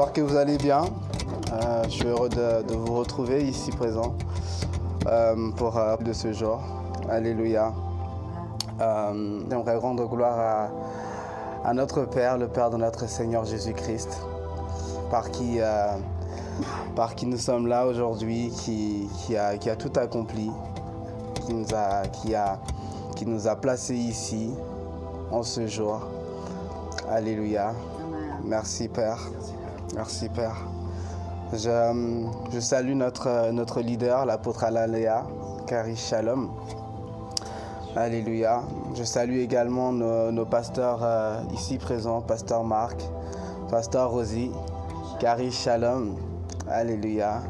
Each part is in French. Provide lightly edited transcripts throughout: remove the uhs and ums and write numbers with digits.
J'espère que vous allez bien. Je suis heureux de vous retrouver ici présent pour de ce jour. Alléluia. J'aimerais rendre gloire à notre Père, le Père de notre Seigneur Jésus-Christ, par qui nous sommes là aujourd'hui, qui a tout accompli, qui nous a placés ici en ce jour. Alléluia. Merci Père. Merci Père. Je salue notre leader, l'apôtre Alalea, Kari Shalom. Alléluia. Je salue également nos pasteurs ici présents, pasteur Marc, pasteur Rosie, Kari Shalom. Alléluia.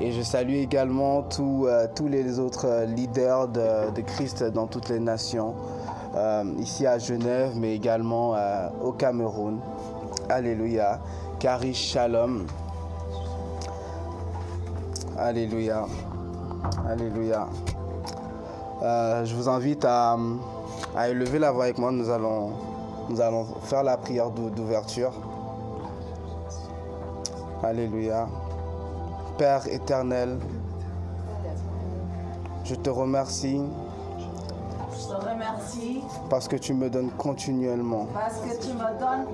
Et je salue également tous les autres leaders de Christ dans toutes les nations, ici à Genève, mais également au Cameroun. Alléluia. Kari Shalom. Alléluia. Alléluia. Je vous invite à élever la voix avec moi. Nous allons faire la prière d'ouverture. Alléluia. Père éternel, je te remercie. Je te remercie Parce que tu me donnes continuellement. parce que tu me donnes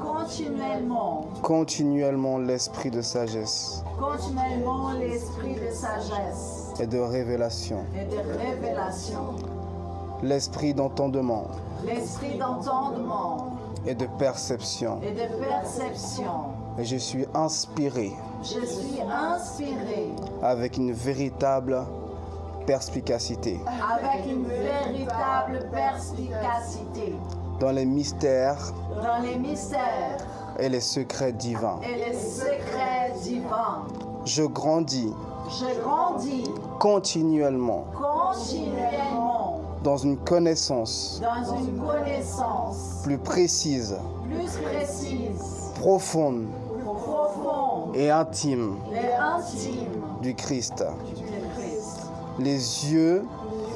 Continuellement l'esprit de sagesse continuellement l'esprit de sagesse et de révélation. et de révélation, L'esprit d'entendement l'esprit d'entendement et de perception. et de perception. Et je suis inspiré Je suis inspiré avec une véritable perspicacité avec une véritable perspicacité dans les mystères dans les mystères et les secrets divins. et les secrets divins. Je grandis Je grandis continuellement continuellement dans une connaissance dans une connaissance plus précise, plus précise, profonde profonde et intime et intime du Christ. du Christ. Les yeux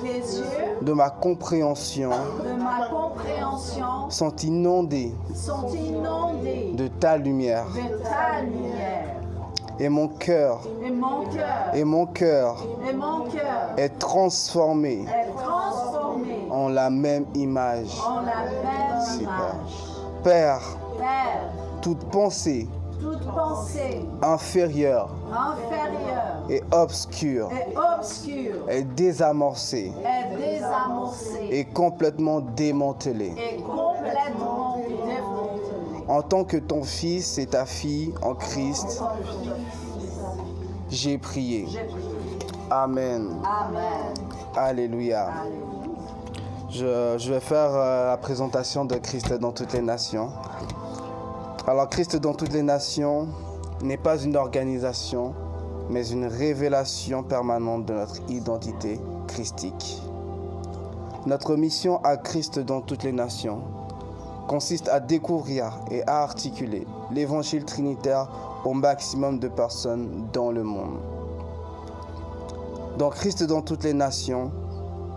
Les yeux de ma compréhension de ma compréhension sont inondés sont inondés de ta lumière de ta lumière. et mon cœur Et mon cœur et mon cœur est transformé est transformé en la même image. en la même Merci, image. Père, Père, toute pensée toute pensée inférieure inférieure et obscure et obscure est désamorcée est désamorcée et complètement démantelée. et complètement démantelée. En tant que ton fils et ta fille en Christ, j'ai prié. J'ai prié. Amen. Amen. Alléluia. Alléluia. Je vais faire la présentation de Christ dans toutes les nations. Alors, Christ dans toutes les nations n'est pas une organisation, mais une révélation permanente de notre identité christique. Notre mission à Christ dans toutes les nations consiste à découvrir et à articuler l'évangile trinitaire au maximum de personnes dans le monde. Dans Christ dans toutes les nations,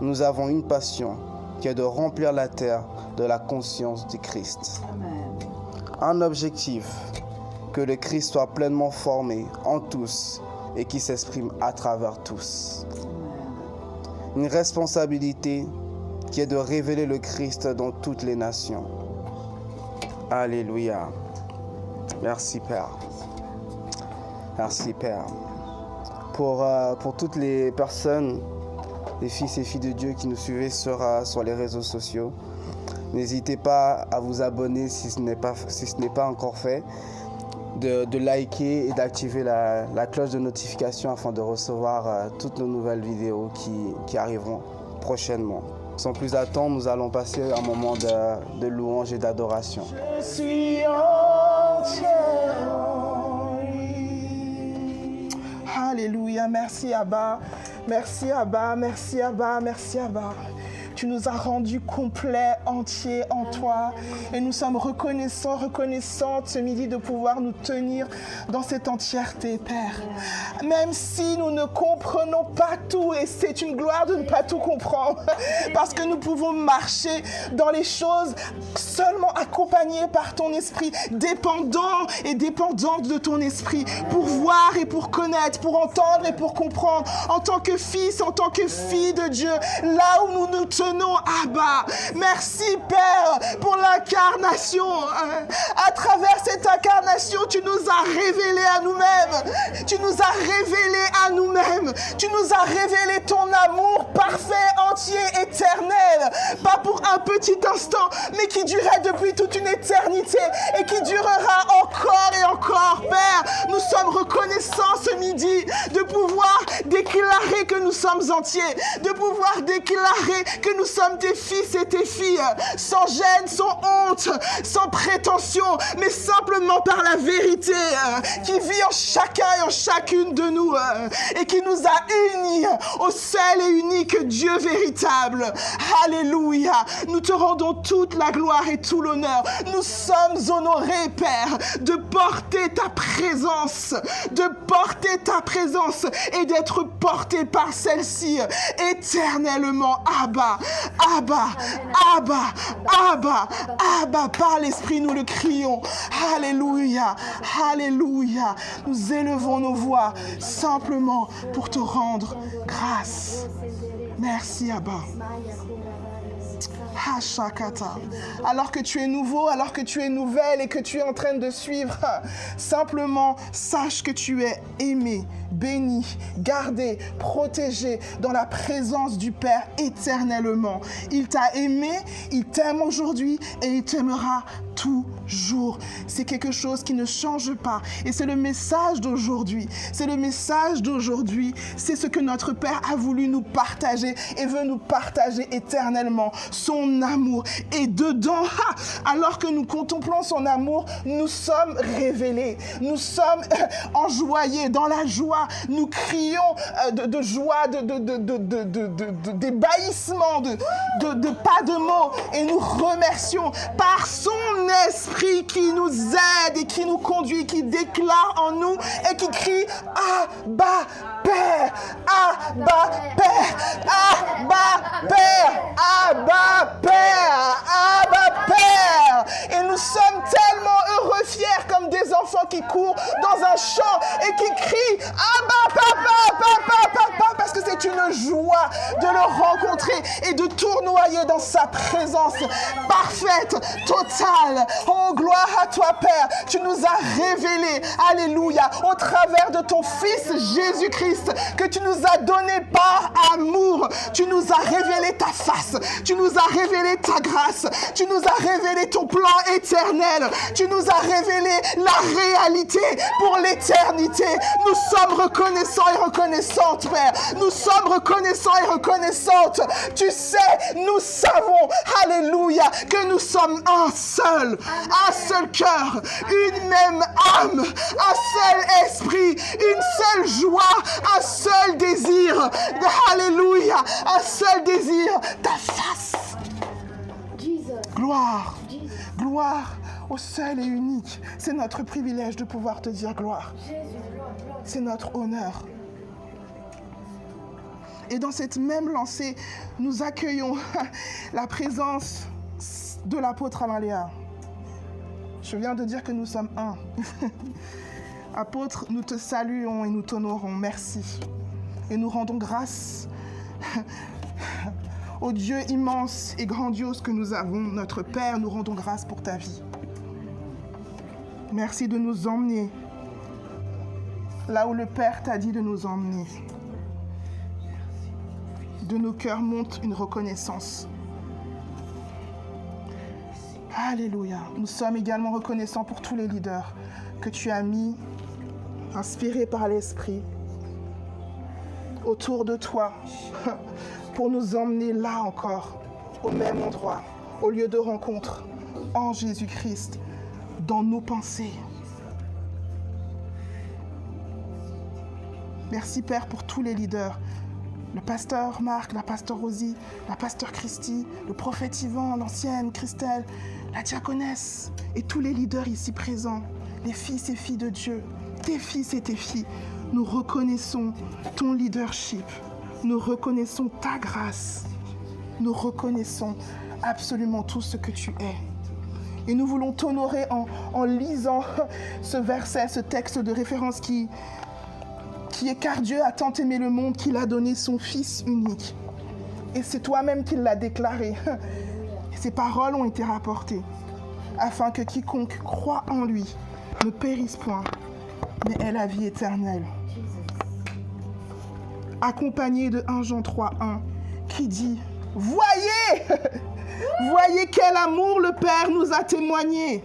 nous avons une passion qui est de remplir la terre de la conscience du Christ. Amen. Un objectif, que le Christ soit pleinement formé en tous et qui s'exprime à travers tous. Une responsabilité qui est de révéler le Christ dans toutes les nations. Alléluia. Merci Père. Merci Père. Pour toutes les personnes, les fils et filles de Dieu qui nous suivent sur les réseaux sociaux, n'hésitez pas à vous abonner si ce n'est pas encore fait, de liker et d'activer la cloche de notification afin de recevoir toutes nos nouvelles vidéos qui arriveront prochainement. Sans plus attendre, nous allons passer un moment de louange et d'adoration. Je suis entièrement libre. Alléluia, merci Abba, merci Abba, merci Abba, merci Abba. Tu nous as rendus complets, entiers en toi. Et nous sommes reconnaissants, reconnaissantes ce midi de pouvoir nous tenir dans cette entièreté, Père. Même si nous ne comprenons pas tout, et c'est une gloire de ne pas tout comprendre, parce que nous pouvons marcher dans les choses seulement accompagnés par ton esprit, dépendants et dépendantes de ton esprit, pour voir et pour connaître, pour entendre et pour comprendre, en tant que fils, en tant que fille de Dieu, là où nous nous tenons, Abba. Merci, Père, pour l'incarnation. À travers cette incarnation, tu nous as révélé à nous-mêmes. Tu nous as révélé à nous-mêmes. Tu nous as révélé ton amour parfait, entier, éternel. Pas pour un petit instant, mais qui durait depuis toute une éternité et qui durera encore et encore, Père. Nous sommes reconnaissants ce midi de pouvoir déclarer que nous sommes entiers, de pouvoir déclarer que nous sommes tes fils et tes filles, sans gêne, sans honte, sans prétention, mais simplement par la vérité qui vit en chacun et en chacune de nous et qui nous a unis au seul et unique Dieu véritable. Alléluia. Nous te rendons toute la gloire et tout l'honneur. Nous sommes honorés, Père, de porter ta présence, et d'être portés par celle-ci éternellement. Abba, Abba, Abba, Abba, Abba, par l'Esprit nous le crions. Alléluia, Alléluia. Nous élevons nos voix simplement pour te rendre grâce. Merci, Abba. Hashakata. Alors que tu es nouveau, alors que tu es nouvelle et que tu es en train de suivre, simplement sache que tu es aimé, béni, gardé, protégé dans la présence du Père éternellement. Il t'a aimé, il t'aime aujourd'hui et il t'aimera toujours. C'est quelque chose qui ne change pas. Et c'est le message d'aujourd'hui. C'est le message d'aujourd'hui. C'est ce que notre Père a voulu nous partager et veut nous partager éternellement. Son amour. Et dedans, alors que nous contemplons son amour, nous sommes révélés. Nous sommes enjoyés dans la joie. Nous crions de joie, d'ébahissement, de pas de mots. Et nous remercions par son esprit qui nous aide et qui nous conduit, qui déclare en nous et qui crie Abba Père, Abba Père, Abba Père, Abba Père, Abba Père. Et nous sommes tellement heureux, fiers comme des enfants qui courent dans un champ et qui crient Abba Papa, Papa, Papa, parce que c'est une joie de le rencontrer et de tournoyer dans sa présence parfaite, totale. Oh, gloire à toi, Père. Tu nous as révélé, alléluia, au travers de ton Fils Jésus-Christ, que tu nous as donné par amour. Tu nous as révélé ta face. Tu nous as révélé ta grâce. Tu nous as révélé ton plan éternel. Tu nous as révélé la réalité pour l'éternité. Nous sommes reconnaissants et reconnaissantes, Père. Nous sommes reconnaissants et reconnaissantes. Tu sais, nous savons, alléluia, que nous sommes un seul cœur, une même âme, un seul esprit, une seule joie, un seul désir. Alléluia, un seul désir, ta face. Gloire, gloire au seul et unique. C'est notre privilège de pouvoir te dire gloire. C'est notre honneur. Et dans cette même lancée, nous accueillons la présence de l'apôtre Alain Léa. Je viens de dire que nous sommes un. Apôtre, nous te saluons et nous t'honorons. Merci. Et nous rendons grâce au Dieu immense et grandiose que nous avons, notre Père. Nous rendons grâce pour ta vie. Merci de nous emmener là où le Père t'a dit de nous emmener. De nos cœurs monte une reconnaissance. Alléluia. Nous sommes également reconnaissants pour tous les leaders que tu as mis, inspirés par l'Esprit, autour de toi, pour nous emmener là encore, au même endroit, au lieu de rencontre, en Jésus-Christ, dans nos pensées. Merci Père pour tous les leaders le pasteur Marc, la pasteur Rosie, la pasteur Christy, le prophète Yvan, l'ancienne Christelle, la diaconesse et tous les leaders ici présents, les fils et filles de Dieu, tes fils et tes filles, nous reconnaissons ton leadership, nous reconnaissons ta grâce, nous reconnaissons absolument tout ce que tu es. Et nous voulons t'honorer en lisant ce verset, ce texte de référence qui est car Dieu a tant aimé le monde qu'il a donné son Fils unique. Et c'est toi-même qui l'as déclaré. Et ces paroles ont été rapportées afin que quiconque croit en lui ne périsse point, mais ait la vie éternelle. Accompagné de 1 Jean 3:1 qui dit « Voyez, voyez quel amour le Père nous a témoigné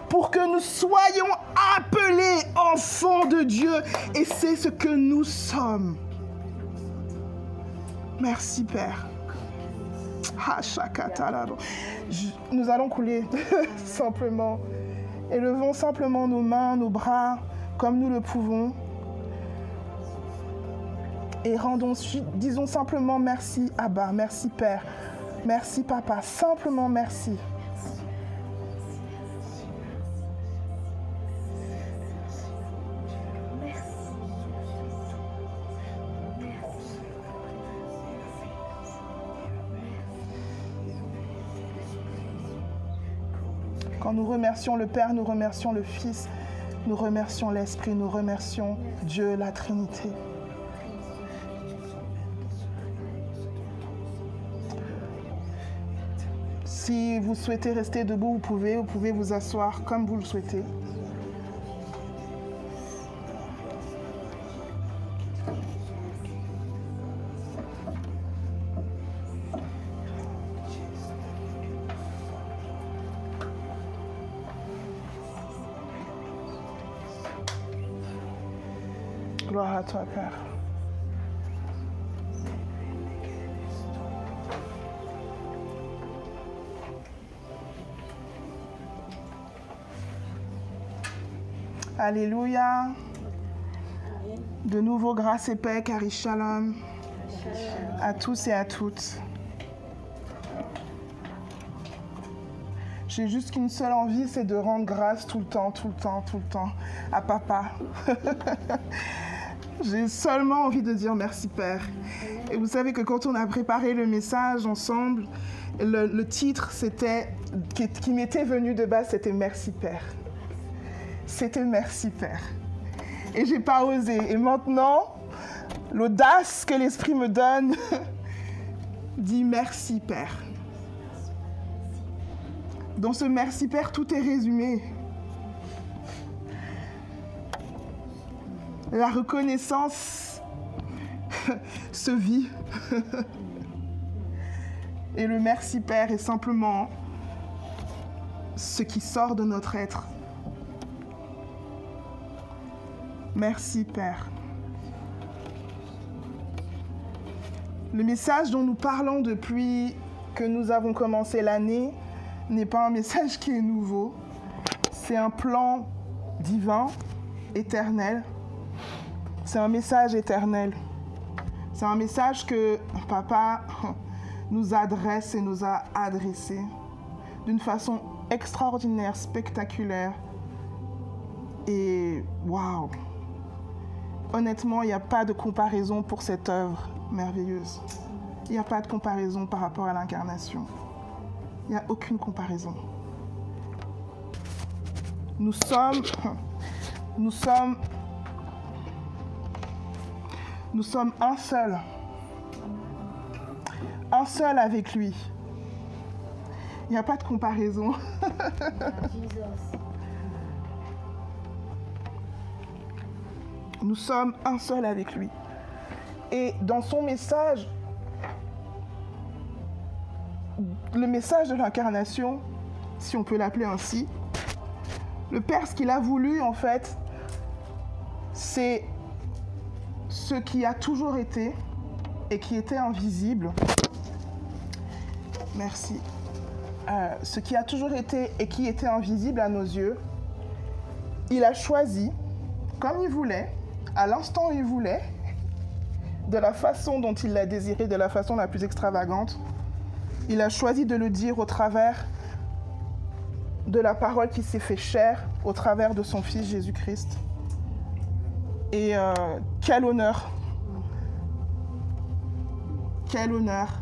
pour que nous soyons appelés enfants de Dieu et c'est ce que nous sommes. » Merci Père. Nous allons couler simplement. Élevons simplement nos mains, nos bras comme nous le pouvons. Et disons simplement merci Abba, merci Père, merci Papa, simplement merci. Quand nous remercions le Père, nous remercions le Fils, nous remercions l'Esprit, nous remercions Dieu, la Trinité. Si vous souhaitez rester debout, vous pouvez vous asseoir comme vous le souhaitez. Gloire à toi, Père. Alléluia. De nouveau, grâce et paix, Kari Shalom, à tous et à toutes. J'ai juste qu'une seule envie, c'est de rendre grâce tout le temps à Papa. J'ai seulement envie de dire merci Père. Et vous savez que quand on a préparé le message ensemble, le titre qui m'était venu de base, c'était Merci Père. C'était Merci Père. Et j'ai pas osé. Et maintenant, l'audace que l'Esprit me donne dit Merci Père. Dans ce Merci Père, tout est résumé. La reconnaissance se vit. Et le Merci Père est simplement ce qui sort de notre être. Merci Père. Le message dont nous parlons depuis que nous avons commencé l'année n'est pas un message qui est nouveau. C'est un plan divin, éternel. C'est un message éternel. C'est un message que Papa nous adresse et nous a adressé d'une façon extraordinaire, spectaculaire. Et waouh! Honnêtement, il n'y a pas de comparaison pour cette œuvre merveilleuse. Il n'y a pas de comparaison par rapport à l'incarnation. Il n'y a aucune comparaison. Nous sommes un seul. Un seul avec lui. Il n'y a pas de comparaison. Nous sommes un seul avec lui. Et dans son message, le message de l'incarnation, si on peut l'appeler ainsi, le Père, ce qu'il a voulu, en fait, c'est ce qui a toujours été et qui était invisible. Merci. Ce qui a toujours été et qui était invisible à nos yeux, il a choisi, comme il voulait, à l'instant où il voulait, de la façon dont il l'a désiré, de la façon la plus extravagante. Il a choisi de le dire au travers de la parole qui s'est fait chair, au travers de son Fils Jésus-Christ. Et quel honneur! Quel honneur!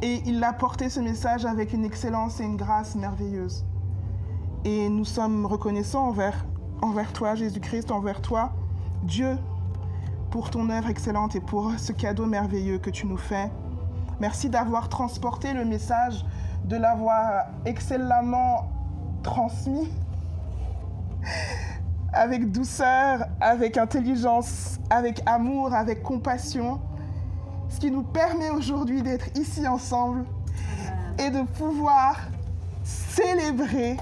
Et il a porté ce message avec une excellence et une grâce merveilleuse. Et nous sommes reconnaissants envers toi, Jésus-Christ, envers toi, Dieu, pour ton œuvre excellente et pour ce cadeau merveilleux que tu nous fais. Merci d'avoir transporté le message, de l'avoir excellemment transmis avec douceur, avec intelligence, avec amour, avec compassion, ce qui nous permet aujourd'hui d'être ici ensemble et de pouvoir célébrer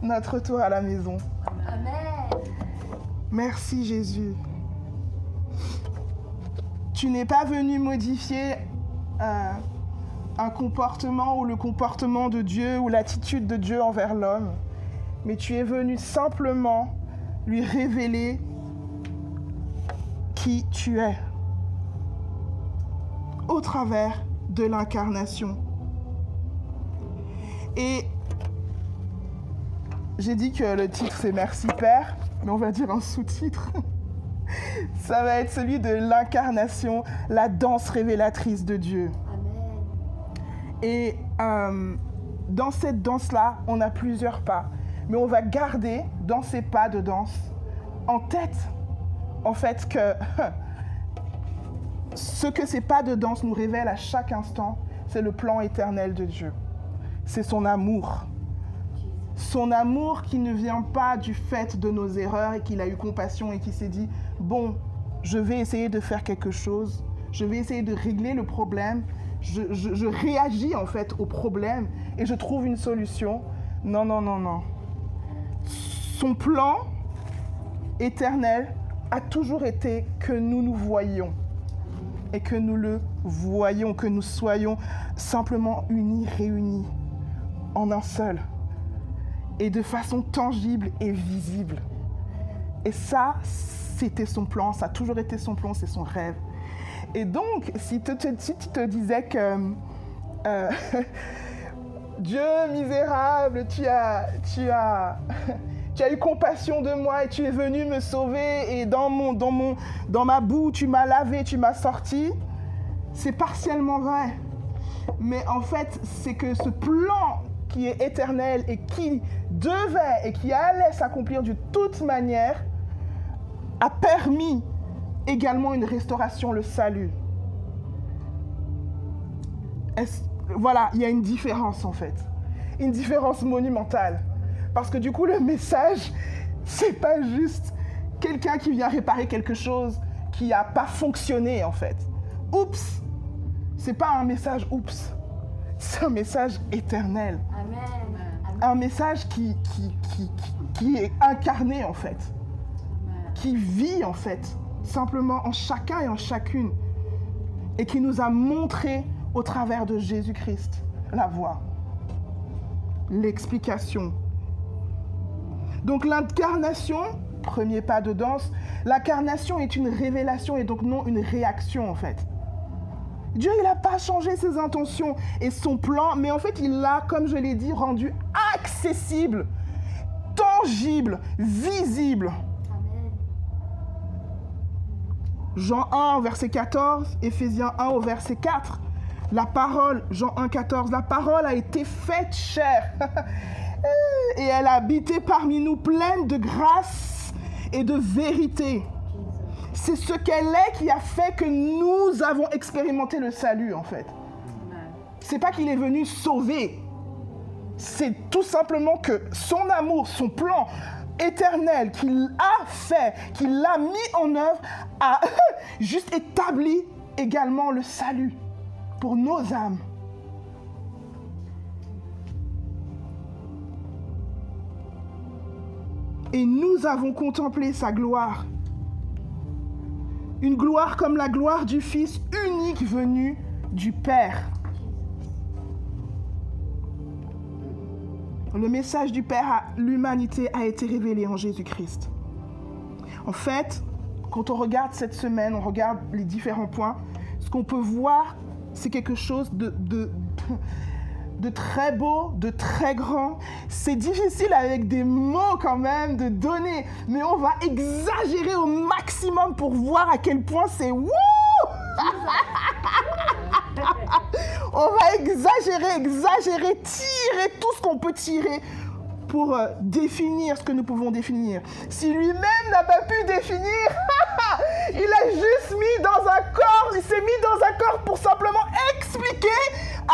notre retour à la maison. Amen. Merci Jésus. Tu n'es pas venu modifier un comportement ou le comportement de Dieu ou l'attitude de Dieu envers l'homme, mais tu es venu simplement lui révéler qui tu es au travers de l'incarnation. Et j'ai dit que le titre c'est Merci Père, mais on va dire un sous-titre. Ça va être celui de l'incarnation, la danse révélatrice de Dieu. Amen. Et dans cette danse-là, on a plusieurs pas. Mais on va garder dans ces pas de danse en tête, en fait, que ce que ces pas de danse nous révèlent à chaque instant, c'est le plan éternel de Dieu. C'est son amour. Son amour qui ne vient pas du fait de nos erreurs et qu'il a eu compassion et qui s'est dit « Bon, je vais essayer de faire quelque chose, je vais essayer de régler le problème, je réagis en fait au problème et je trouve une solution. » Non, non, non, non. Son plan éternel a toujours été que nous nous voyions et que nous le voyions, que nous soyons simplement unis, réunis en un seul et de façon tangible et visible. Et ça, c'était son plan, ça a toujours été son plan, c'est son rêve. Et donc, si tu te disais que Dieu misérable, tu as eu compassion de moi et tu es venu me sauver et dans ma boue, tu m'as lavé, tu m'as sorti, c'est partiellement vrai. Mais en fait, c'est que ce plan qui est éternel et qui devait et qui allait s'accomplir de toute manière a permis également une restauration, le salut. Voilà, il y a une différence en fait. Une différence monumentale. Parce que du coup, le message, c'est pas juste quelqu'un qui vient réparer quelque chose qui n'a pas fonctionné en fait. Oups! C'est pas un message oups. C'est un message éternel. Amen. Un message qui est incarné en fait. Qui vit en fait, simplement en chacun et en chacune. Et qui nous a montré au travers de Jésus-Christ la voie, l'explication. Donc l'incarnation, premier pas de danse, l'incarnation est une révélation et donc non une réaction en fait. Dieu, il n'a pas changé ses intentions et son plan, mais en fait, il l'a, comme je l'ai dit, rendu accessible, tangible, visible. Amen. Jean 1, verset 14, Éphésiens 1, au verset 4. La parole, Jean 1, 14, la parole a été faite chair et elle a habité parmi nous pleine de grâce et de vérité. C'est ce qu'elle est qui a fait que nous avons expérimenté le salut, en fait. C'est pas qu'il est venu sauver. C'est tout simplement que son amour, son plan éternel qu'il a fait, qu'il a mis en œuvre, a juste établi également le salut pour nos âmes. Et nous avons contemplé sa gloire. Une gloire comme la gloire du Fils unique venu du Père. Le message du Père à l'humanité a été révélé en Jésus-Christ. En fait, quand on regarde cette semaine, on regarde les différents points, ce qu'on peut voir, c'est quelque chose de très beau, de très grand. C'est difficile avec des mots quand même de donner, mais on va exagérer au maximum pour voir à quel point c'est wouh. On va exagérer, tirer tout ce qu'on peut tirer pour définir ce que nous pouvons définir. Si lui-même n'a pas pu définir, il a juste mis dans un corps, il s'est mis dans un corps pour simplement expliquer.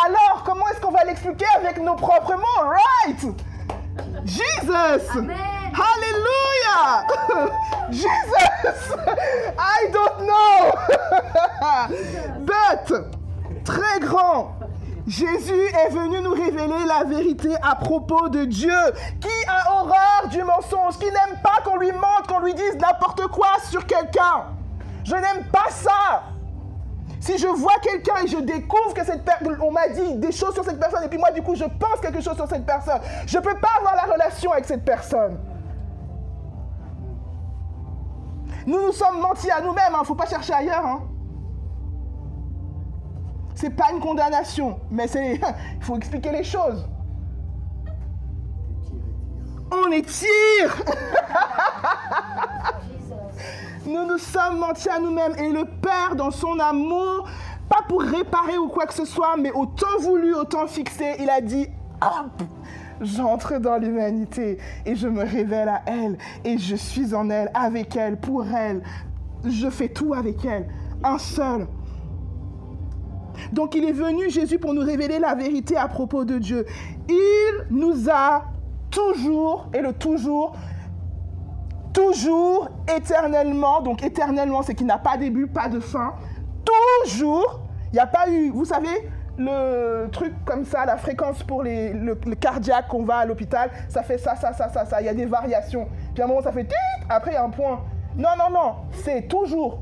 Alors, comment est-ce qu'on va l'expliquer avec nos propres mots, right? Jesus! Amen. Hallelujah! Jesus! I don't know! But, très grand, Jésus est venu nous révéler la vérité à propos de Dieu, qui a horreur du mensonge, qui n'aime pas qu'on lui mente, qu'on lui dise n'importe quoi sur quelqu'un. Je n'aime pas ça. Si je vois quelqu'un et je découvre que cette personne, on m'a dit des choses sur cette personne, et puis moi du coup je pense quelque chose sur cette personne, je ne peux pas avoir la relation avec cette personne. Nous nous sommes mentis à nous-mêmes, il ne faut pas chercher ailleurs. Hein. Ce n'est pas une condamnation, mais il faut expliquer les choses. On étire. Nous nous sommes mentis à nous-mêmes et le Père, dans son amour, pas pour réparer ou quoi que ce soit, mais au temps voulu, au temps fixé, il a dit « Hop, j'entre dans l'humanité et je me révèle à elle et je suis en elle, avec elle, pour elle. Je fais tout avec elle, un seul. » Donc il est venu, Jésus, pour nous révéler la vérité à propos de Dieu. Il nous a toujours, et le toujours, éternellement, donc éternellement, c'est qu'il n'a pas de début, pas de fin, toujours, il n'y a pas eu, vous savez, le truc comme ça, la fréquence pour le cardiaque qu'on va à l'hôpital, ça fait ça, il y a des variations. Puis à un moment, ça fait tit, après il y a un point. Non, c'est toujours.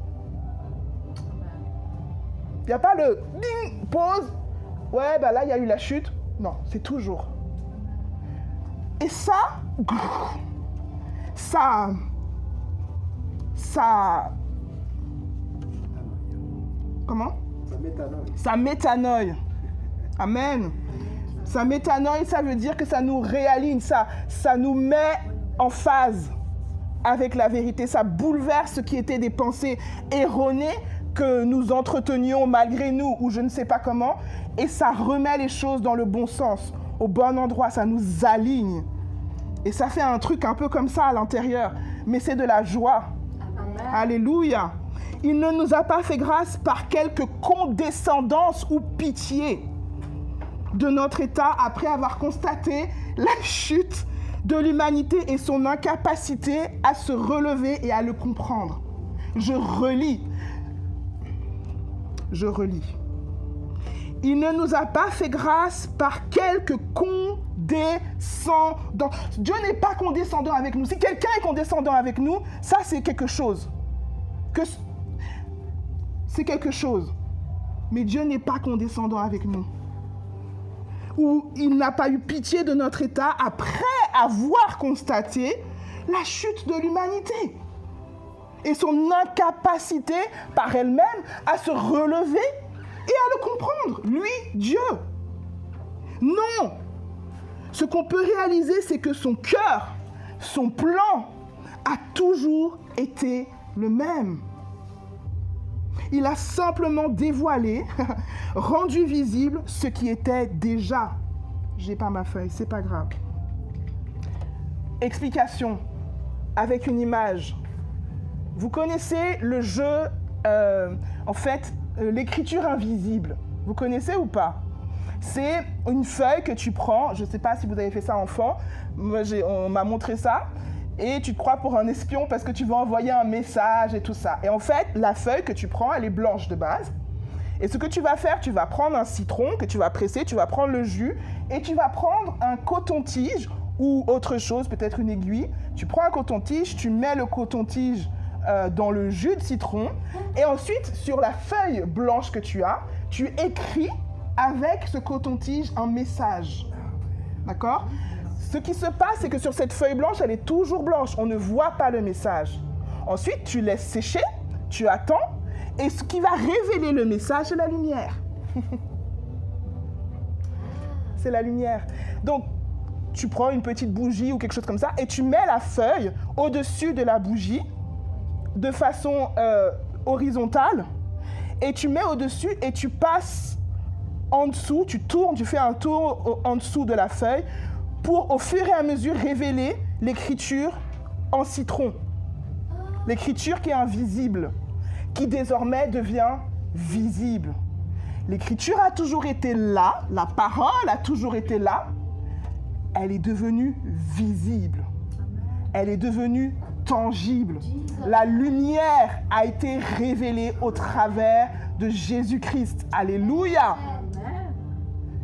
Il n'y a pas le ding, pause, ouais, bah là, il y a eu la chute. Non, c'est toujours. Et ça, comment? Ça métanoïe. Amen. Ça métanoïe, ça veut dire que ça nous réaligne, ça nous met en phase avec la vérité. Ça bouleverse ce qui était des pensées erronées que nous entretenions malgré nous ou je ne sais pas comment. Et ça remet les choses dans le bon sens, au bon endroit. Ça nous aligne. Et ça fait un truc un peu comme ça à l'intérieur. Mais c'est de la joie. Amen. Alléluia. Il ne nous a pas fait grâce par quelque condescendance ou pitié de notre état après avoir constaté la chute de l'humanité et son incapacité à se relever et à le comprendre. Je relis. Il ne nous a pas fait grâce par quelque condescendance. Dieu n'est pas condescendant avec nous. Si quelqu'un est condescendant avec nous, ça c'est quelque chose. C'est quelque chose. Mais Dieu n'est pas condescendant avec nous. Ou il n'a pas eu pitié de notre état après avoir constaté la chute de l'humanité. Et son incapacité par elle-même à se relever et à le comprendre. Lui, Dieu. Non. Ce qu'on peut réaliser, c'est que son cœur, son plan, a toujours été le même. Il a simplement dévoilé, rendu visible ce qui était déjà. J'ai pas ma feuille, c'est pas grave. Explication avec une image. Vous connaissez le jeu, l'écriture invisible. Vous connaissez ou pas? C'est une feuille que tu prends, je ne sais pas si vous avez fait ça enfant, moi, on m'a montré ça, et tu te crois pour un espion parce que tu veux envoyer un message et tout ça. Et en fait, la feuille que tu prends, elle est blanche de base. Et ce que tu vas faire, tu vas prendre un citron que tu vas presser, tu vas prendre le jus, et tu vas prendre un coton-tige ou autre chose, peut-être une aiguille. Tu prends un coton-tige, tu mets le coton-tige dans le jus de citron, et ensuite, sur la feuille blanche que tu as, tu écris avec ce coton-tige un message. D'accord? Ce qui se passe, c'est que sur cette feuille blanche, elle est toujours blanche. On ne voit pas le message. Ensuite, tu laisses sécher, tu attends, et ce qui va révéler le message, c'est la lumière. C'est la lumière. Donc, tu prends une petite bougie ou quelque chose comme ça, et tu mets la feuille au-dessus de la bougie, de façon horizontale, et tu mets au-dessus et tu passes en dessous, tu tournes, tu fais un tour en dessous de la feuille pour au fur et à mesure révéler l'écriture en citron. L'écriture qui est invisible, qui désormais devient visible. L'écriture a toujours été là, la parole a toujours été là, elle est devenue visible. Elle est devenue tangible. La lumière a été révélée au travers de Jésus-Christ. Alléluia.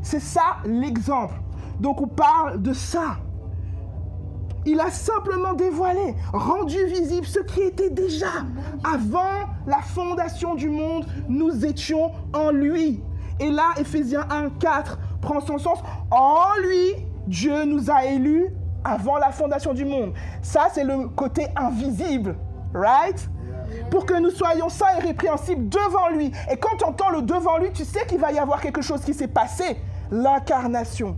C'est ça l'exemple. Donc on parle de ça. Il a simplement dévoilé, rendu visible ce qui était déjà. Avant la fondation du monde, nous étions en lui. Et là, Éphésiens 1:4 prend son sens. En lui, Dieu nous a élus avant la fondation du monde. Ça, c'est le côté invisible, right? Pour que nous soyons saints et répréhensibles devant lui. Et quand tu entends le devant lui, tu sais qu'il va y avoir quelque chose qui s'est passé. L'incarnation.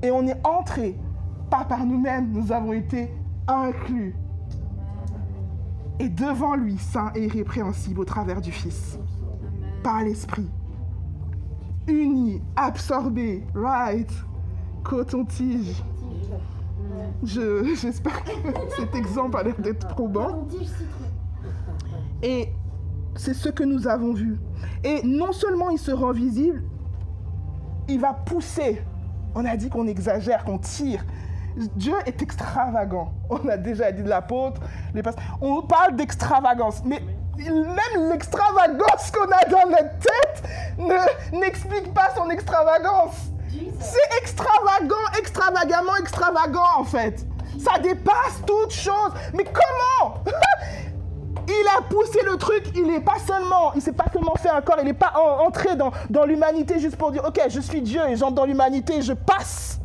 Et on est entré, pas par nous-mêmes, nous avons été inclus. Et devant lui, saint et irrépréhensible au travers du Fils. Par l'Esprit. Unis, absorbés, right? Coton-tige. J'espère que cet exemple a l'air d'être probant. Et c'est ce que nous avons vu. Et non seulement il se rend visible, il va pousser. On a dit qu'on exagère, qu'on tire. Dieu est extravagant. On a déjà dit de l'apôtre, on parle d'extravagance. Mais même l'extravagance qu'on a dans notre tête n'explique pas son extravagance. C'est extravagamment extravagant en fait. Ça dépasse toute chose. Mais comment? Il a poussé le truc, il s'est pas seulement fait un corps, il n'est pas entré dans l'humanité juste pour dire « Ok, je suis Dieu et j'entre dans l'humanité, je passe.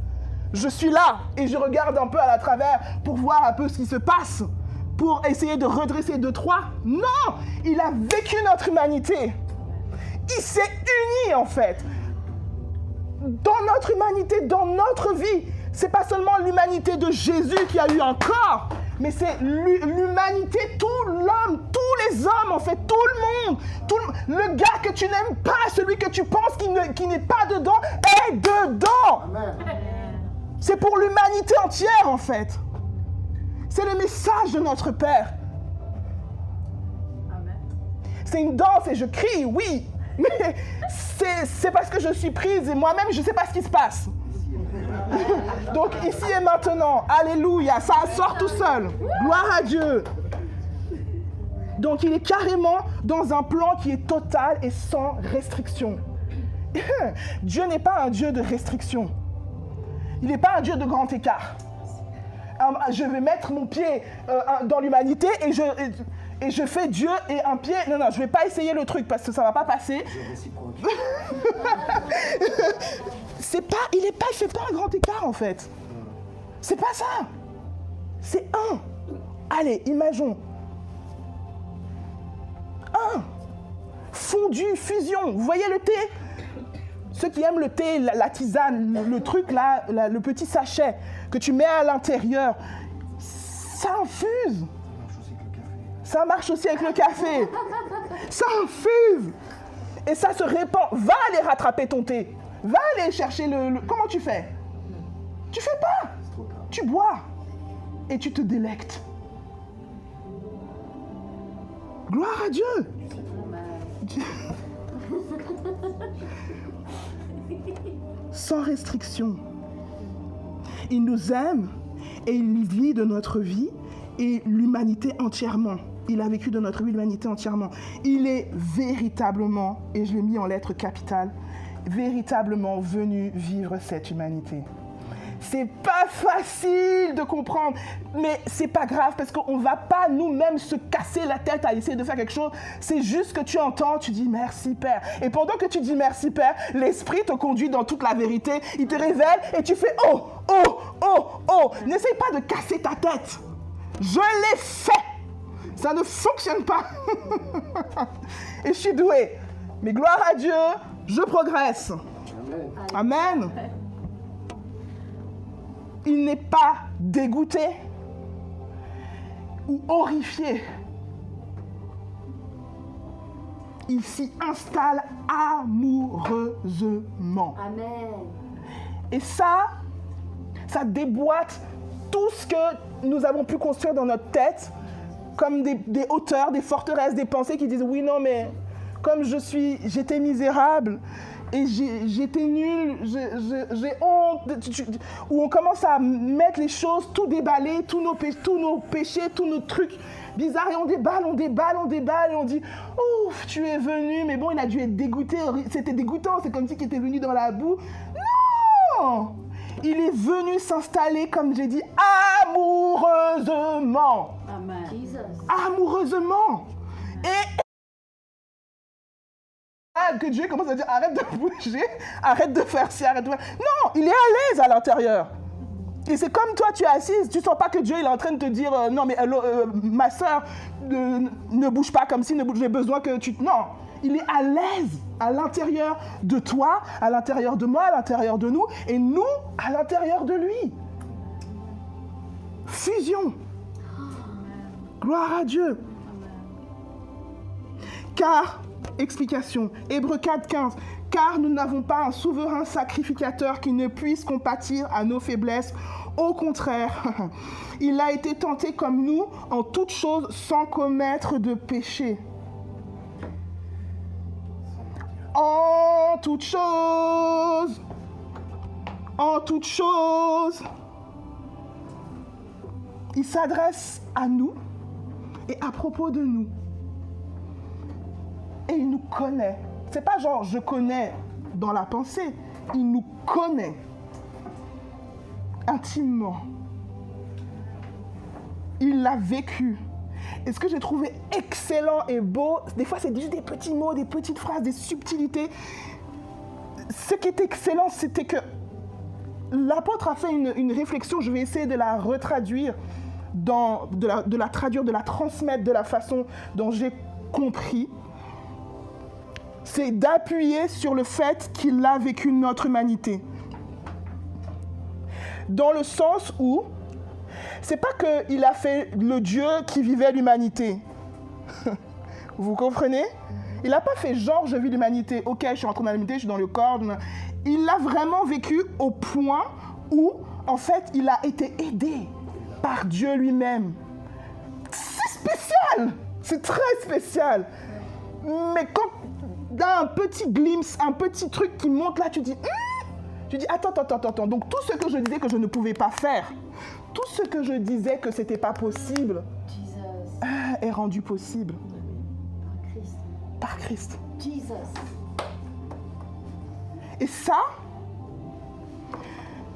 Je suis là et je regarde un peu à la travers pour voir un peu ce qui se passe, pour essayer de redresser 2-3. » Non, il a vécu notre humanité. Il s'est uni en fait. Dans notre humanité, dans notre vie, c'est pas seulement l'humanité de Jésus qui a eu un corps, mais c'est l'humanité, tout l'homme, tous les hommes en fait, tout le monde. Le gars que tu n'aimes pas, celui que tu penses qui n'est pas dedans, est dedans. Amen. C'est pour l'humanité entière en fait. C'est le message de notre Père. Amen. C'est une danse et je crie, oui. Mais c'est parce que je suis prise et moi-même, je ne sais pas ce qui se passe. Donc, ici et maintenant, alléluia, ça sort tout seul. Gloire à Dieu. Donc, il est carrément dans un plan qui est total et sans restriction. Dieu n'est pas un Dieu de restriction. Il n'est pas un Dieu de grand écart. Je vais mettre mon pied dans l'humanité et je fais Dieu et un pied. Non, je ne vais pas essayer le truc parce que ça ne va pas passer. Il ne fait pas un grand écart en fait. C'est pas ça. C'est un. Allez, imaginons. Un. Fondu, fusion. Vous voyez le thé? Ceux qui aiment le thé, la tisane, le truc là, le petit sachet que tu mets à l'intérieur, ça infuse. Ça marche aussi avec le café. Ça infuse. Et ça se répand. Va aller rattraper ton thé. Va aller chercher le... Comment tu fais? Tu fais pas. Tu bois. Et tu te délectes. Gloire à Dieu. Sans restriction. Il nous aime et il vit de notre vie et l'humanité entièrement. Il a vécu de notre vie l'humanité entièrement. Il est véritablement, et je l'ai mis en lettres capitales, véritablement venu vivre cette humanité. C'est pas facile de comprendre, mais c'est pas grave parce qu'on va pas nous-mêmes se casser la tête à essayer de faire quelque chose. C'est juste que tu entends, tu dis merci Père. Et pendant que tu dis merci Père, l'Esprit te conduit dans toute la vérité. Il te révèle et tu fais oh, oh, oh, oh. N'essaye pas de casser ta tête. Je l'ai fait. Ça ne fonctionne pas. Et je suis douée. Mais gloire à Dieu, je progresse. Amen. Il n'est pas dégoûté ou horrifié. Il s'y installe amoureusement. Amen. Et ça déboîte tout ce que nous avons pu construire dans notre tête, comme des hauteurs, des forteresses, des pensées qui disent oui, non, mais comme j'étais misérable et j'étais nulle, j'ai honte, où on commence à mettre les choses, tout déballer, tous nos péchés, tous nos trucs bizarres, et on déballe, et on dit ouf, tu es venu, mais bon, il a dû être dégoûté, c'était dégoûtant, c'est comme si il était venu dans la boue. Non! Il est venu s'installer, comme j'ai dit, amoureusement. Amen. Jesus. Amoureusement. Et que Dieu commence à dire arrête de bouger, arrête de faire ci, arrête de faire. Non, il est à l'aise à l'intérieur. Et c'est comme toi, tu es assise, tu sens pas que Dieu il est en train de te dire non mais ma soeur, ne bouge pas comme si, j'ai besoin que tu... Non, il est à l'aise à l'intérieur de toi, à l'intérieur de moi, à l'intérieur de nous, et nous à l'intérieur de lui. Fusion. Gloire à Dieu. Car, explication, Hébreux 4,15, car nous n'avons pas un souverain sacrificateur qui ne puisse compatir à nos faiblesses. Au contraire, il a été tenté comme nous en toutes choses sans commettre de péché. En toutes choses, il s'adresse à nous et à propos de nous. Et il nous connaît. C'est pas genre je connais dans la pensée, il nous connaît intimement. Il l'a vécu. Et ce que j'ai trouvé excellent et beau, des fois c'est juste des petits mots, des petites phrases, des subtilités. Ce qui est excellent, c'était que l'apôtre a fait une réflexion, je vais essayer de la retraduire, de la traduire, de la transmettre de la façon dont j'ai compris. C'est d'appuyer sur le fait qu'il a vécu notre humanité. Dans le sens où, c'est pas qu'il a fait le Dieu qui vivait l'humanité. Vous comprenez? Il n'a pas fait genre je vis l'humanité, ok, je suis rentré dans l'humanité, je suis dans le corps. Il l'a vraiment vécu au point où, en fait, il a été aidé par Dieu lui-même. C'est spécial! C'est très spécial. Mais quand tu as un petit glimpse, un petit truc qui monte là, tu dis, attends. Donc tout ce que je disais que je ne pouvais pas faire, tout ce que je disais que c'était pas possible, est rendu possible. Par Christ. Jesus. Et ça,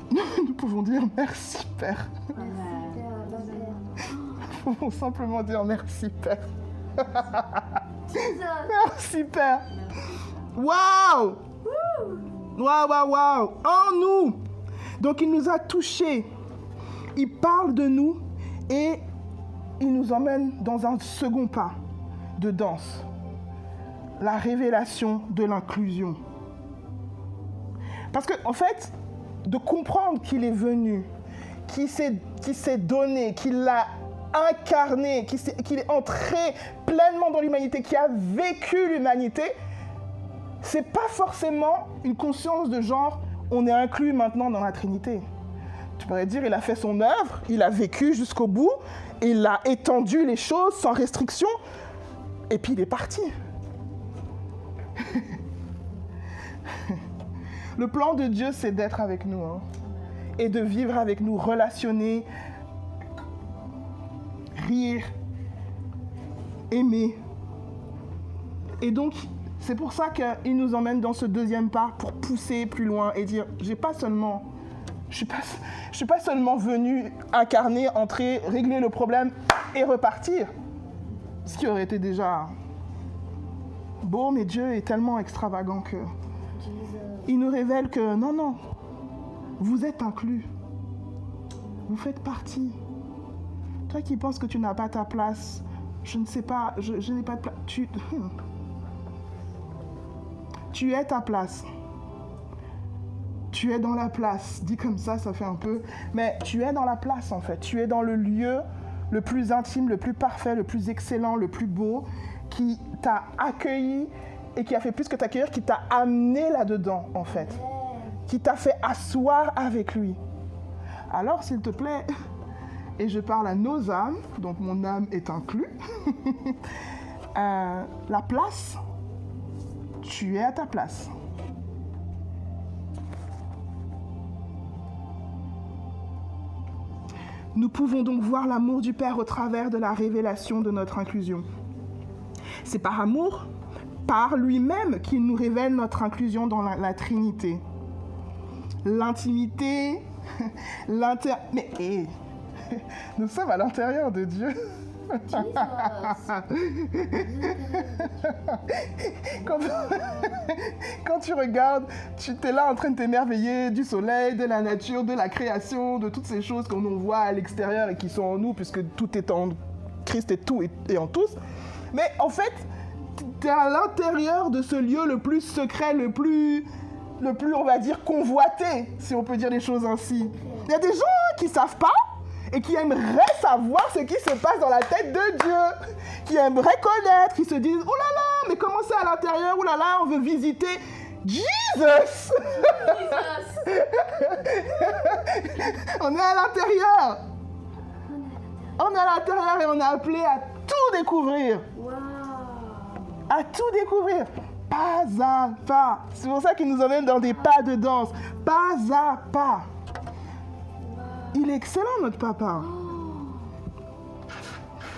nous pouvons dire merci Père. Nous pouvons simplement dire merci Père. Merci Père. Waouh! Waouh! En nous. Donc il nous a touchés. Il parle de nous et il nous emmène dans un second pas de danse. La révélation de l'inclusion. Parce qu'en fait, de comprendre qu'il est venu, qu'il s'est donné, qu'il l'a incarné, qu'il est entré pleinement dans l'humanité, qui a vécu l'humanité, c'est pas forcément une conscience de genre, on est inclus maintenant dans la Trinité. Tu pourrais dire, il a fait son œuvre, il a vécu jusqu'au bout, il a étendu les choses sans restriction, et puis il est parti. Le plan de Dieu, c'est d'être avec nous, et de vivre avec nous, relationner, rire, aimer. Et donc, c'est pour ça qu'il nous emmène dans ce deuxième pas pour pousser plus loin et dire, je suis pas seulement venu incarner, entrer, régler le problème et repartir. Ce qui aurait été déjà beau, mais Dieu est tellement extravagant que il nous révèle que non, vous êtes inclus. Vous faites partie. Toi qui penses que tu n'as pas ta place je ne sais pas, je n'ai pas de place. Tu es ta place. Tu es dans la place. Dit comme ça fait un peu... Mais tu es dans la place, en fait. Tu es dans le lieu le plus intime, le plus parfait, le plus excellent, le plus beau, qui t'a accueilli et qui a fait plus que t'accueillir, qui t'a amené là-dedans, en fait. Qui t'a fait asseoir avec lui. Alors, s'il te plaît, et je parle à nos âmes, donc mon âme est inclus, la place, tu es à ta place. Nous pouvons donc voir l'amour du Père au travers de la révélation de notre inclusion. C'est par amour, par lui-même, qu'il nous révèle notre inclusion dans la Trinité. L'intimité, Mais nous sommes à l'intérieur de Dieu. Quand tu regardes, tu es là en train de t'émerveiller du soleil, de la nature, de la création, de toutes ces choses qu'on voit à l'extérieur et qui sont en nous, puisque tout est en Christ et tout est en tous. Mais en fait, tu es à l'intérieur de ce lieu le plus secret, le plus, on va dire, convoité, si on peut dire les choses ainsi. Il y a des gens qui ne savent pas et qui aimeraient savoir ce qui se passe dans la tête de Dieu, qui aimeraient connaître, qui se disent « Oh là là, mais comment c'est à l'intérieur? Oh là là, on veut visiter Jesus !» On est à l'intérieur. On est à l'intérieur et on est appelé à tout découvrir. Wow. À tout découvrir. Pas à pas. C'est pour ça qu'il nous emmène dans des pas de danse. Pas à pas. Il est excellent, notre papa.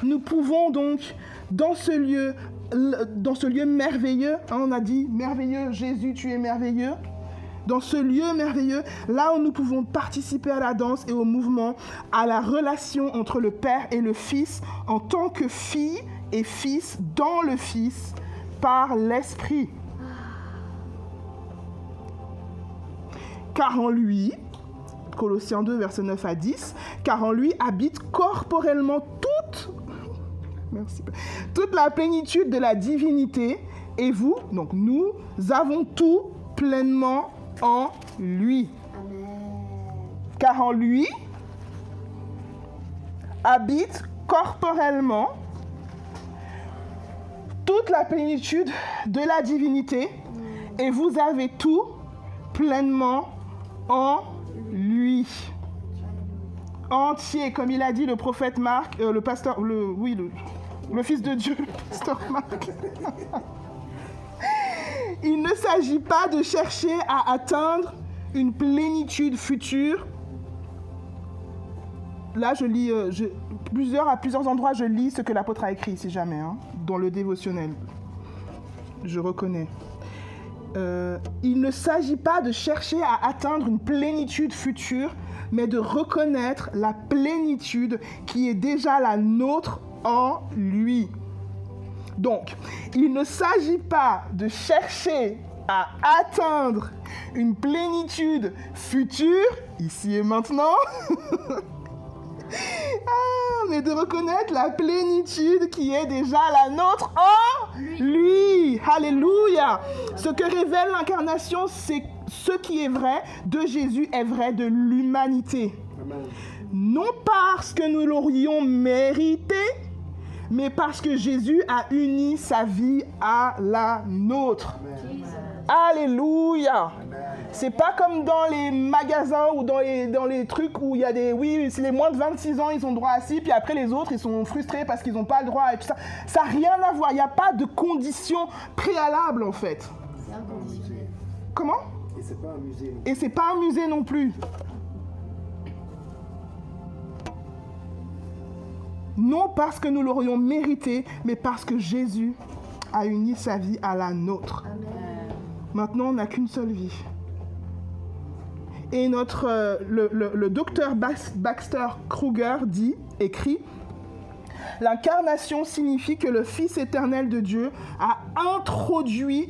Nous pouvons donc, dans ce lieu merveilleux, hein, on a dit merveilleux, Jésus, tu es merveilleux. Dans ce lieu merveilleux, là où nous pouvons participer à la danse et au mouvement, à la relation entre le Père et le Fils, en tant que fille et fils dans le Fils, par l'Esprit. Car en lui, Colossiens 2, versets 9 à 10, car en lui habite corporellement toute la plénitude de la divinité, et vous, donc nous, avons tout pleinement en lui. Amen. Car en lui habite corporellement toute la plénitude de la divinité, et vous avez tout pleinement en lui. Entier, comme il a dit le prophète Marc, le fils de Dieu, le pasteur Marc. Il ne s'agit pas de chercher à atteindre une plénitude future. Là, je lis, à plusieurs endroits, je lis ce que l'apôtre a écrit, si jamais, hein, dans le dévotionnel. Je reconnais. Il ne s'agit pas de chercher à atteindre une plénitude future, mais de reconnaître la plénitude qui est déjà la nôtre en lui. Donc, il ne s'agit pas de chercher à atteindre une plénitude future, ici et maintenant, mais de reconnaître la plénitude qui est déjà la nôtre en lui. Alléluia. Ce que révèle l'incarnation, c'est ce qui est vrai de Jésus est vrai de l'humanité. Amen. Non parce que nous l'aurions mérité, mais parce que Jésus a uni sa vie à la nôtre. Amen. Alléluia. Amen. C'est pas comme dans les magasins ou dans les trucs où il y a des... Oui, c'est les moins de 26 ans, ils ont droit à ci, puis après les autres, ils sont frustrés parce qu'ils n'ont pas le droit et tout ça. Ça n'a rien à voir. Il n'y a pas de conditions préalables, en fait. C'est inconditionnel. Comment? Et c'est pas un musée. Et c'est pas un musée non plus. Non parce que nous l'aurions mérité, mais parce que Jésus a uni sa vie à la nôtre. Amen. Maintenant, on n'a qu'une seule vie. Et le docteur Baxter Kruger écrit, l'incarnation signifie que le Fils éternel de Dieu a introduit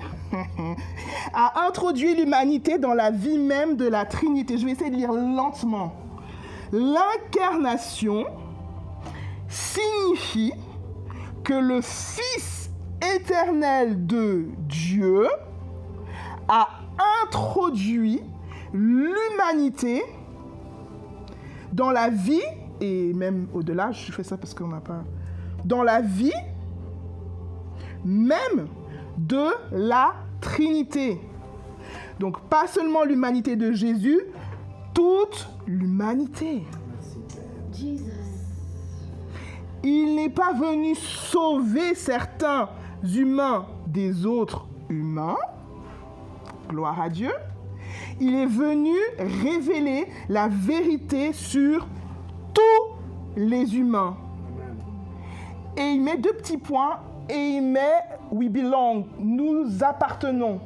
l'humanité dans la vie même de la Trinité. Je vais essayer de lire lentement. L'incarnation signifie que le Fils éternel de Dieu a introduit l'humanité dans la vie, et même au-delà, je fais ça parce qu'on n'a pas... Dans la vie même de la Trinité. Donc, pas seulement l'humanité de Jésus, toute l'humanité. Jesus. Il n'est pas venu sauver certains humains des autres humains. Gloire à Dieu. Il est venu révéler la vérité sur tous les humains. Et il met 2 petits points et il met « we belong », nous appartenons.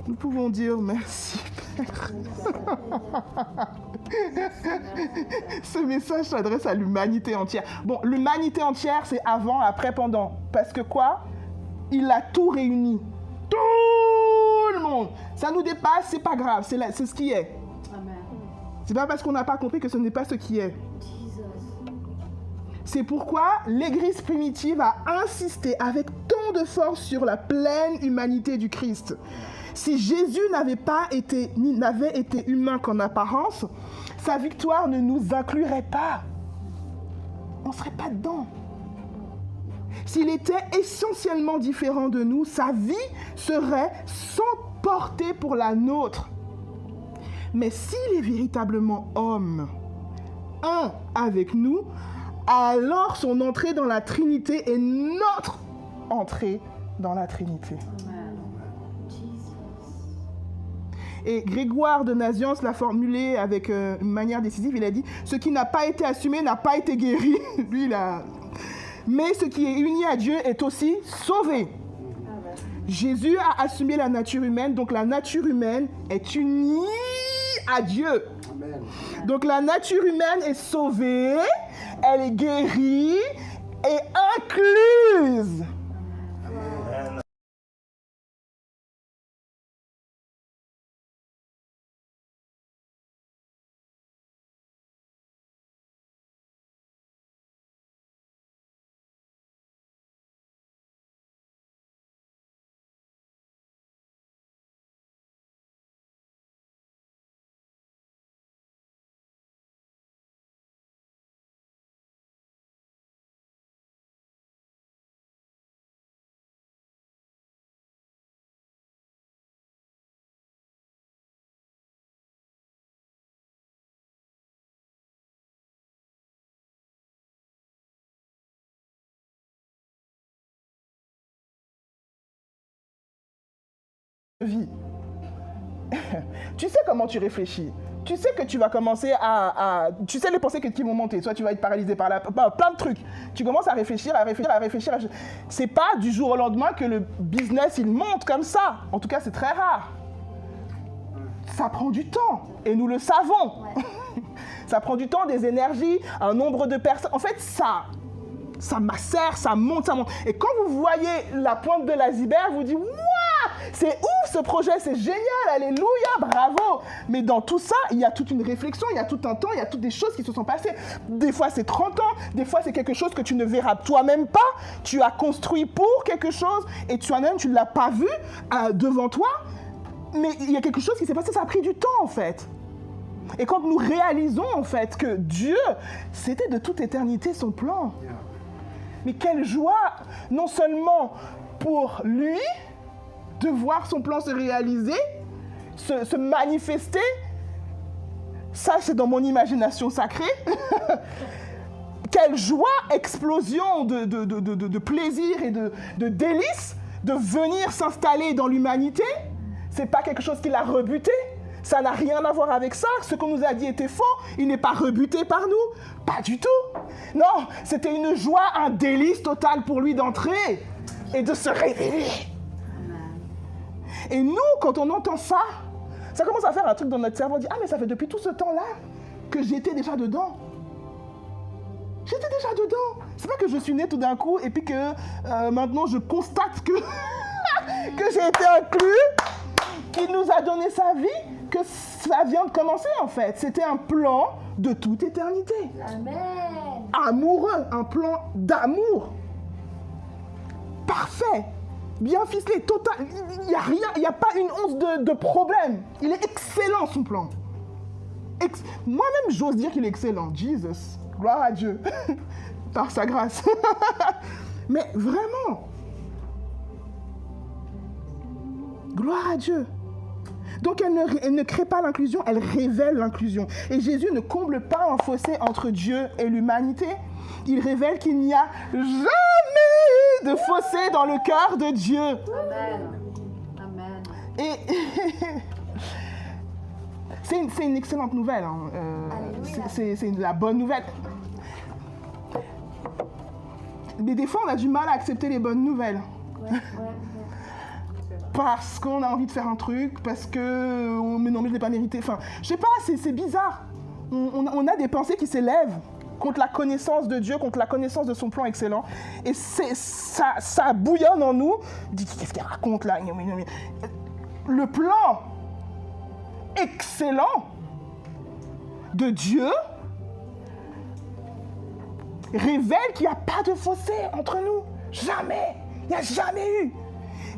Nous pouvons dire merci, Père. Ce message s'adresse à l'humanité entière. Bon, l'humanité entière, c'est avant, après, pendant. Parce que quoi? Il a tout réuni. Tout le monde. Ça nous dépasse, c'est pas grave, c'est ce qui est. Amen. C'est pas parce qu'on n'a pas compris que ce n'est pas ce qui est. Jesus. C'est pourquoi l'Église primitive a insisté avec tant de force sur la pleine humanité du Christ. Si Jésus n'avait été humain qu'en apparence, sa victoire ne nous inclurait pas. On ne serait pas dedans. S'il était essentiellement différent de nous, sa vie serait sans portée pour la nôtre. Mais s'il est véritablement homme, un avec nous, alors son entrée dans la Trinité est notre entrée dans la Trinité. Amen. Jesus. Et Grégoire de Nazianze l'a formulé avec une manière décisive. Il a dit « Ce qui n'a pas été assumé n'a pas été guéri. » Lui, il a... Mais ce qui est uni à Dieu est aussi sauvé. Amen. Jésus a assumé la nature humaine, donc la nature humaine est unie à Dieu. Amen. Donc la nature humaine est sauvée, elle est guérie et incluse. Vie. Tu sais comment tu réfléchis. Tu sais que tu vas commencer à... Tu sais les pensées qui vont monter. Soit tu vas être paralysé par plein de trucs. Tu commences à réfléchir. C'est pas du jour au lendemain que le business, il monte comme ça. En tout cas, c'est très rare. Ça prend du temps. Et nous le savons. Ouais. Ça prend du temps, des énergies, un nombre de personnes. En fait, ça macère, ça monte. Et quand vous voyez la pointe de l'iceberg, vous dites « Waouh, c'est ouf ce projet, c'est génial, alléluia, bravo !» Mais dans tout ça, il y a toute une réflexion, il y a tout un temps, il y a toutes des choses qui se sont passées. Des fois, c'est 30 ans, des fois, c'est quelque chose que tu ne verras toi-même pas. Tu as construit pour quelque chose et toi-même, tu ne l'as pas vu devant toi. Mais il y a quelque chose qui s'est passé, ça a pris du temps en fait. Et quand nous réalisons en fait que Dieu, c'était de toute éternité son plan. Mais quelle joie, non seulement pour lui, de voir son plan se réaliser, se manifester. Ça, c'est dans mon imagination sacrée. Quelle joie, explosion de plaisir et de délices de venir s'installer dans l'humanité. C'est pas quelque chose qui l'a rebuté. Ça n'a rien à voir avec ça. Ce qu'on nous a dit était faux. Il n'est pas rebuté par nous. Pas du tout. Non, c'était une joie, un délice total pour lui d'entrer et de se révéler. Et nous, quand on entend ça, ça commence à faire un truc dans notre cerveau. On dit, ah mais ça fait depuis tout ce temps-là que j'étais déjà dedans. J'étais déjà dedans. C'est pas que je suis née tout d'un coup et puis que maintenant je constate que, que j'ai été inclus, qu'il nous a donné sa vie, que ça vient de commencer en fait. C'était un plan de toute éternité. Amen. Amoureux, un plan d'amour. Parfait, bien ficelé, total. Il n'y a rien, il n'y a pas une once de problème. Il est excellent son plan. Moi-même, j'ose dire qu'il est excellent. Jesus, gloire à Dieu, par sa grâce. Mais vraiment, gloire à Dieu. Donc elle ne crée pas l'inclusion, elle révèle l'inclusion. Et Jésus ne comble pas un fossé entre Dieu et l'humanité. Il révèle qu'il n'y a jamais eu de fossé dans le cœur de Dieu. Amen. Amen. Et c'est une excellente nouvelle. Hein. C'est la bonne nouvelle. Mais des fois, on a du mal à accepter les bonnes nouvelles. Ouais. Parce qu'on a envie de faire un truc, parce que mais non, mais je l'ai pas mérité. Enfin, je sais pas, c'est bizarre. On a des pensées qui s'élèvent contre la connaissance de Dieu, contre la connaissance de son plan excellent. Et ça bouillonne en nous. Dites, qu'est-ce qu'elle raconte là? Le plan excellent de Dieu révèle qu'il n'y a pas de fossé entre nous. Jamais. Il n'y a jamais eu.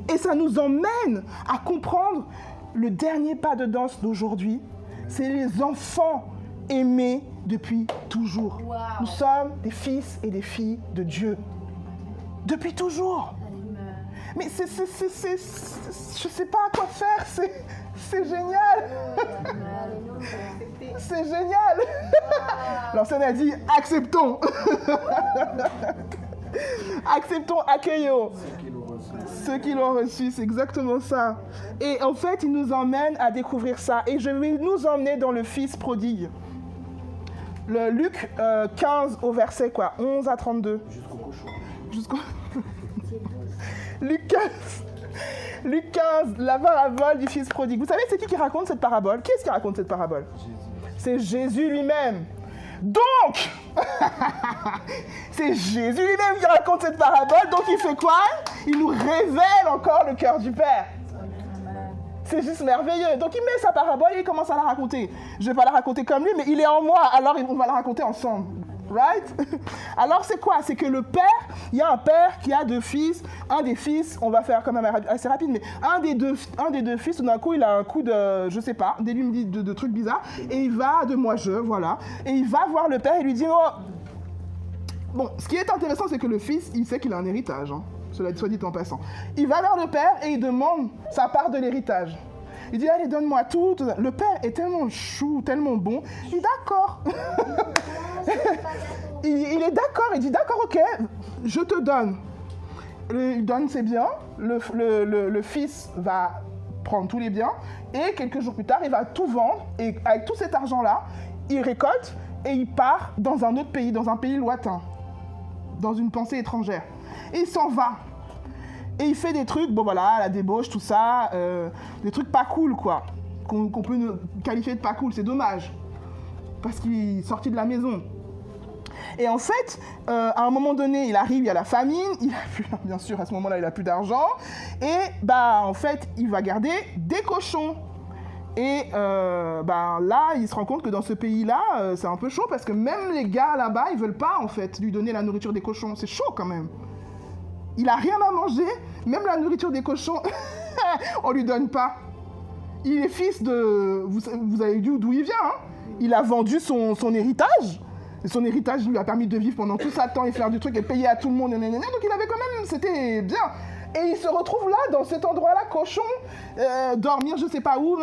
Et ça nous emmène à comprendre le dernier pas de danse d'aujourd'hui. C'est les enfants aimés depuis toujours. Wow. Nous sommes des fils et des filles de Dieu. Depuis toujours. Mais je sais pas à quoi faire. C'est génial. C'est génial. L'ancienne a dit acceptons. Acceptons, accueillons. Ceux qui l'ont reçu, c'est exactement ça. Et en fait, il nous emmène à découvrir ça. Et je vais nous emmener dans le Fils prodigue. Le Luc 15 au verset 11 à 32. Jusqu'au Luc 15, la parabole du Fils prodigue. Vous savez, c'est qui raconte cette parabole? Qui est-ce qui raconte cette parabole? C'est Jésus lui-même. Donc, c'est Jésus lui-même qui raconte cette parabole. Donc, il fait quoi? Il nous révèle encore le cœur du Père. C'est juste merveilleux. Donc, il met sa parabole et il commence à la raconter. Je ne vais pas la raconter comme lui, mais il est en moi. Alors, on va la raconter ensemble. Right? Alors, c'est quoi? C'est que le Père, il y a un Père qui a deux fils. Un des fils, on va faire quand même assez rapide, mais un des deux fils, tout d'un coup, il a un coup de, je sais pas, de trucs bizarres. Et il va, voilà. Et il va voir le Père et lui dit, oh. Bon, ce qui est intéressant, c'est que le fils, il sait qu'il a un héritage. Hein. Cela soit dit en passant. Il va vers le Père et il demande sa part de l'héritage. Il dit, allez, donne-moi tout. Le Père est tellement chou, tellement bon. Il dit, d'accord. il est d'accord. Il dit, d'accord, ok, je te donne. Il donne ses biens. Le fils va prendre tous les biens. Et quelques jours plus tard, il va tout vendre. Et avec tout cet argent-là, il récolte et il part dans un autre pays, dans un pays lointain. Dans une pensée étrangère. Et il s'en va. Et il fait des trucs, bon voilà, la débauche, tout ça, des trucs pas cool, quoi. Qu'on peut qualifier de pas cool, c'est dommage. Parce qu'il est sorti de la maison. Et en fait, à un moment donné, il arrive, il y a la famine, bien sûr, à ce moment-là, il n'a plus d'argent. Et en fait, il va garder des cochons. Et là, il se rend compte que dans ce pays-là, c'est un peu chaud parce que même les gars là-bas, ils veulent pas, en fait, lui donner la nourriture des cochons. C'est chaud, quand même. Il n'a rien à manger, même la nourriture des cochons, on ne lui donne pas. Il est fils de... Vous avez vu d'où il vient, hein? Il a vendu son héritage. Et son héritage lui a permis de vivre pendant tout ça temps et faire du truc et payer à tout le monde. Donc il avait quand même... C'était bien. Et il se retrouve là, dans cet endroit-là, cochon, dormir je sais pas où,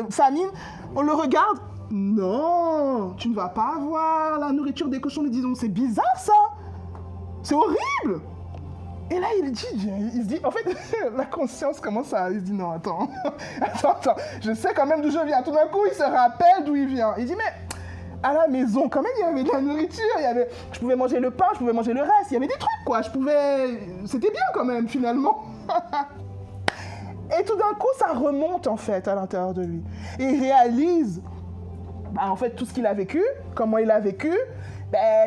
famine. On le regarde. Non, tu ne vas pas avoir la nourriture des cochons. Nous disons, c'est bizarre ça. C'est horrible. Et là, il se dit, en fait, la conscience commence à... Il se dit, non, attends, je sais quand même d'où je viens. Tout d'un coup, il se rappelle d'où il vient. Il dit, mais à la maison, quand même, il y avait de la nourriture, je pouvais manger le pain, je pouvais manger le reste, il y avait des trucs, quoi. C'était bien quand même, finalement. Et tout d'un coup, ça remonte, en fait, à l'intérieur de lui. Et il réalise, en fait, tout ce qu'il a vécu, comment il a vécu.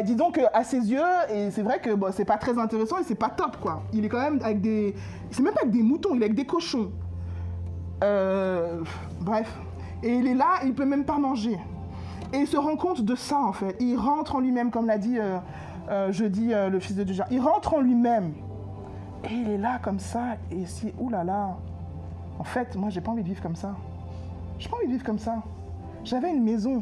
Disons qu'à ses yeux, et c'est vrai que c'est pas très intéressant et c'est pas top, quoi. Il est quand même avec des... C'est même pas avec des moutons, il est avec des cochons. Bref. Et il est là, il peut même pas manger. Et il se rend compte de ça, en fait. Il rentre en lui-même, comme l'a dit jeudi le fils de Dieu. Il rentre en lui-même. Et il est là, comme ça. Et si, oulala. En fait, moi, j'ai pas envie de vivre comme ça. J'ai pas envie de vivre comme ça. J'avais une maison.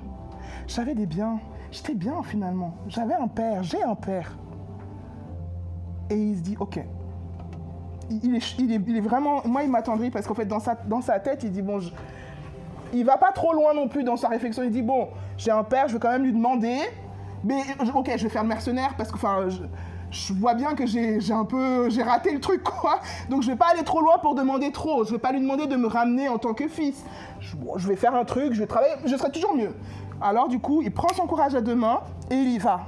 J'avais des biens. J'étais bien, finalement. J'avais un père. J'ai un père. Et il se dit, ok. Il est vraiment... Moi, il m'attendrit parce qu'en fait, dans sa tête, il dit, bon... Il va pas trop loin non plus dans sa réflexion. Il dit, bon, j'ai un père, je vais quand même lui demander. Mais, ok, je vais faire le mercenaire parce que, enfin, je vois bien que j'ai raté le truc, quoi. Donc, je vais pas aller trop loin pour demander trop. Je vais pas lui demander de me ramener en tant que fils. Je vais faire un truc, je vais travailler, je serai toujours mieux. Alors, du coup, il prend son courage à deux mains et il y va.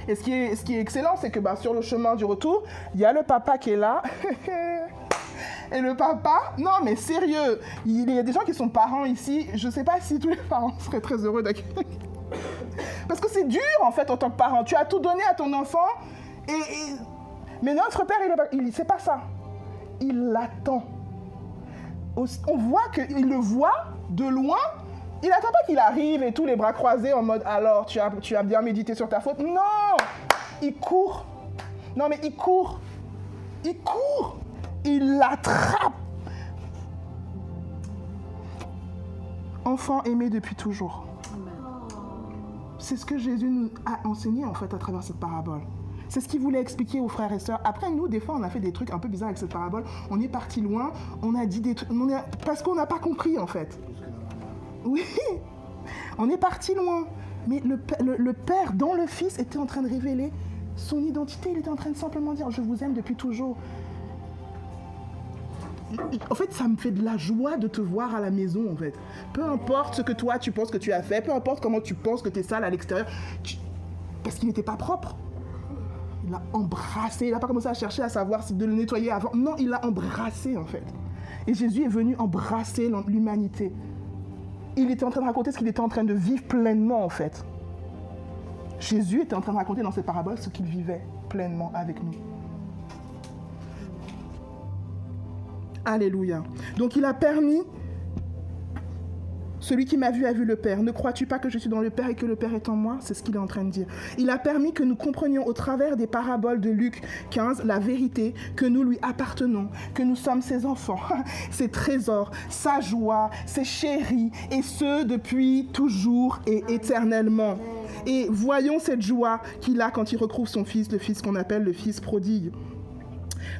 Et ce qui est excellent, c'est que sur le chemin du retour, il y a le papa qui est là. Et le papa, non mais sérieux, il y a des gens qui sont parents ici, je ne sais pas si tous les parents seraient très heureux d'accueillir. Parce que c'est dur en fait en tant que parent, tu as tout donné à ton enfant, mais notre père, c'est pas ça. Il l'attend. On voit qu'il le voit de loin, il n'attend pas qu'il arrive et tous les bras croisés en mode « alors, tu as bien médité sur ta faute ?» Non, il court. Non mais il court. Il court. Il l'attrape. Enfant aimé depuis toujours. C'est ce que Jésus nous a enseigné en fait à travers cette parabole. C'est ce qu'il voulait expliquer aux frères et sœurs. Après, nous, des fois, on a fait des trucs un peu bizarres avec cette parabole. On est parti loin, on a dit des trucs... Parce qu'on n'a pas compris en fait. Oui, on est parti loin. Mais le Père, dans le Fils, était en train de révéler son identité. Il était en train de simplement dire « Je vous aime depuis toujours ». En fait, ça me fait de la joie de te voir à la maison, en fait. Peu importe ce que toi, tu penses que tu as fait, peu importe comment tu penses que tu es sale à l'extérieur, parce qu'il n'était pas propre. Il l'a embrassé, il n'a pas commencé à chercher à savoir de le nettoyer avant. Non, il l'a embrassé, en fait. Et Jésus est venu embrasser l'humanité. Il était en train de raconter ce qu'il était en train de vivre pleinement, en fait. Jésus était en train de raconter dans cette parabole ce qu'il vivait pleinement avec nous. Alléluia. Donc il a permis, celui qui m'a vu a vu le Père. Ne crois-tu pas que je suis dans le Père et que le Père est en moi? C'est ce qu'il est en train de dire. Il a permis que nous comprenions au travers des paraboles de Luc 15 la vérité, que nous lui appartenons, que nous sommes ses enfants, ses trésors, sa joie, ses chéris, et ce depuis toujours et éternellement. Et voyons cette joie qu'il a quand il retrouve son fils, le fils qu'on appelle le fils prodigue.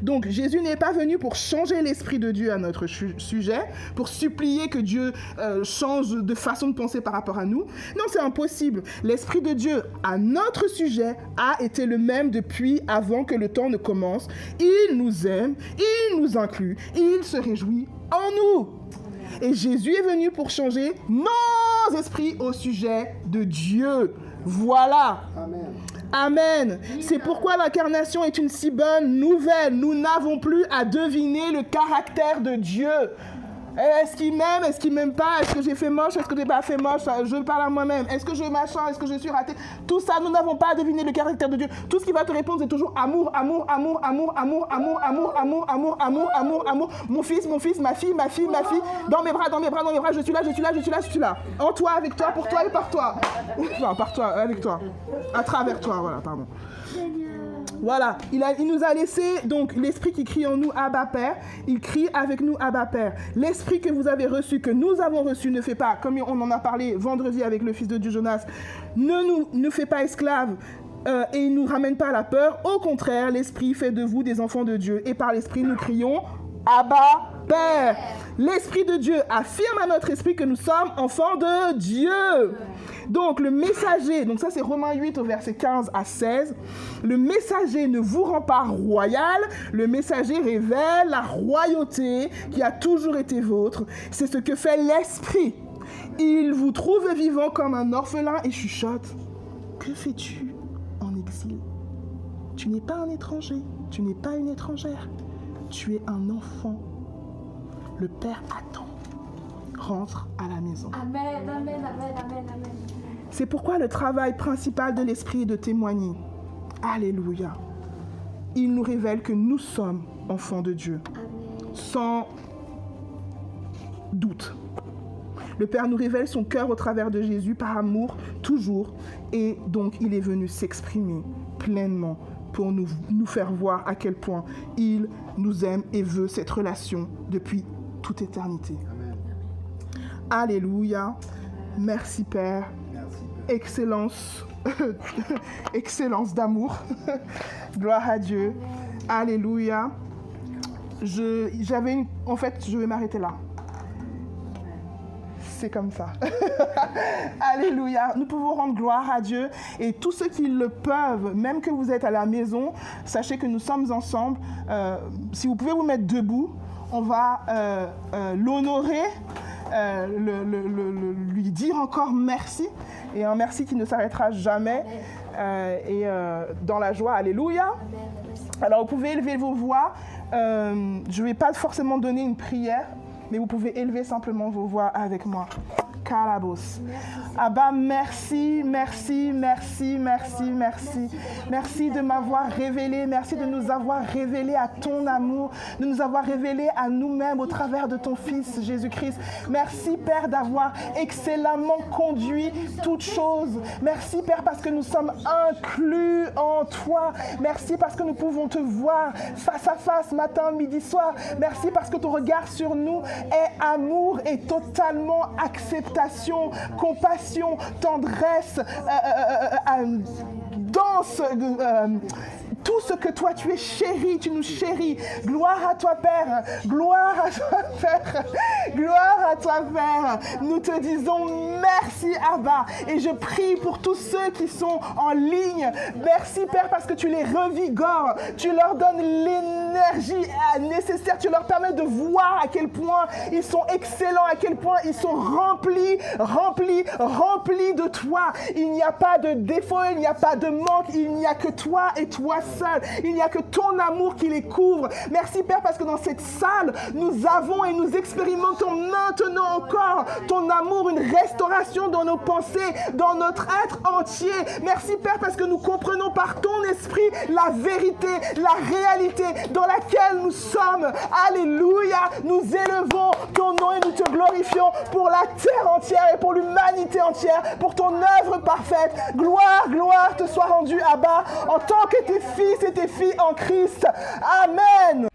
Donc, Jésus n'est pas venu pour changer l'Esprit de Dieu à notre sujet, pour supplier que Dieu change de façon de penser par rapport à nous. Non, c'est impossible. L'Esprit de Dieu à notre sujet a été le même depuis avant que le temps ne commence. Il nous aime, il nous inclut, il se réjouit en nous. Et Jésus est venu pour changer nos esprits au sujet de Dieu. Voilà. Amen. Amen. C'est pourquoi l'incarnation est une si bonne nouvelle. Nous n'avons plus à deviner le caractère de Dieu. Est-ce qu'il m'aime? Est-ce qu'il m'aime pas? Est-ce que j'ai fait moche? Est-ce que j'ai pas fait moche? Je parle à moi-même. Est-ce que je machin? Est-ce que je suis raté? Tout ça, nous n'avons pas à deviner le caractère de Dieu. Tout ce qui va te répondre, c'est toujours amour, amour, amour, amour, amour, amour, amour, amour, amour, amour, amour, amour. Mon fils, ma fille, ma fille, ma fille. Dans mes bras, dans mes bras, dans mes bras. Je suis là, je suis là, je suis là, je suis là. En toi, avec toi, pour toi et par toi. Non, par toi, avec toi. À travers toi, voilà, pardon. Voilà, il nous a laissé donc l'esprit qui crie en nous Abba Père, il crie avec nous Abba Père. L'esprit que vous avez reçu, que nous avons reçu, ne fait pas, comme on en a parlé vendredi avec le fils de Dieu Jonas, ne fait pas esclaves et il ne nous ramène pas à la peur. Au contraire, l'esprit fait de vous des enfants de Dieu et par l'esprit nous crions Abba Père. L'esprit de Dieu affirme à notre esprit que nous sommes enfants de Dieu. Donc le messager, donc ça c'est Romains 8 au verset 15 à 16, le messager ne vous rend pas royal, le messager révèle la royauté qui a toujours été vôtre. C'est ce que fait l'esprit. Il vous trouve vivant comme un orphelin et chuchote. Que fais-tu en exil? Tu n'es pas un étranger, tu n'es pas une étrangère, tu es un enfant. Le Père attend. Rentre à la maison. Amen, amen, amen, amen, amen. C'est pourquoi le travail principal de l'Esprit est de témoigner. Alléluia. Il nous révèle que nous sommes enfants de Dieu. Amen. Sans doute. Le Père nous révèle son cœur au travers de Jésus par amour, toujours. Et donc, il est venu s'exprimer pleinement pour nous faire voir à quel point il nous aime et veut cette relation depuis toute éternité. Amen. Alléluia. Merci Père. Excellence. Excellence d'amour. Gloire à Dieu. Alléluia. En fait, je vais m'arrêter là. C'est comme ça. Alléluia. Nous pouvons rendre gloire à Dieu et tous ceux qui le peuvent, même que vous êtes à la maison, sachez que nous sommes ensemble. Si vous pouvez vous mettre debout, on va l'honorer, lui dire encore merci et un merci qui ne s'arrêtera jamais et dans la joie. Alléluia. Alors vous pouvez élever vos voix. Je ne vais pas forcément donner une prière, mais vous pouvez élever simplement vos voix avec moi. Kalabos. Abba, merci, merci, merci, merci, merci. Merci de m'avoir révélé, merci de nous avoir révélé à ton amour, de nous avoir révélé à nous-mêmes au travers de ton Fils Jésus-Christ. Merci Père d'avoir excellemment conduit toutes choses. Merci Père parce que nous sommes inclus en toi. Merci parce que nous pouvons te voir face à face, matin, midi, soir. Merci parce que ton regard sur nous est amour et totalement acceptation, compassion, tendresse, danse, tout ce que toi tu es chéri, tu nous chéris. Gloire à toi Père, gloire à toi Père, gloire à toi Père. Nous te disons merci Abba et je prie pour tous ceux qui sont en ligne. Merci Père parce que tu les revigores, tu leur donnes l'énergie nécessaire, tu leur permets de voir à quel point ils sont excellents, à quel point ils sont remplis de toi. Il n'y a pas de défaut, il n'y a pas de manque, il n'y a que toi et toi seul. Il n'y a que ton amour qui les couvre. Merci Père parce que dans cette salle, nous avons et nous expérimentons maintenant encore ton amour, une restauration dans nos pensées, dans notre être entier. Merci Père parce que nous comprenons par ton esprit la vérité, la réalité dans laquelle nous sommes. Alléluia. Nous élevons ton nom et nous te glorifions pour la terre entière et pour l'humanité entière, pour ton œuvre parfaite. Gloire, gloire te soit rendue, Abba, en tant que tes fils et tes filles en Christ. Amen.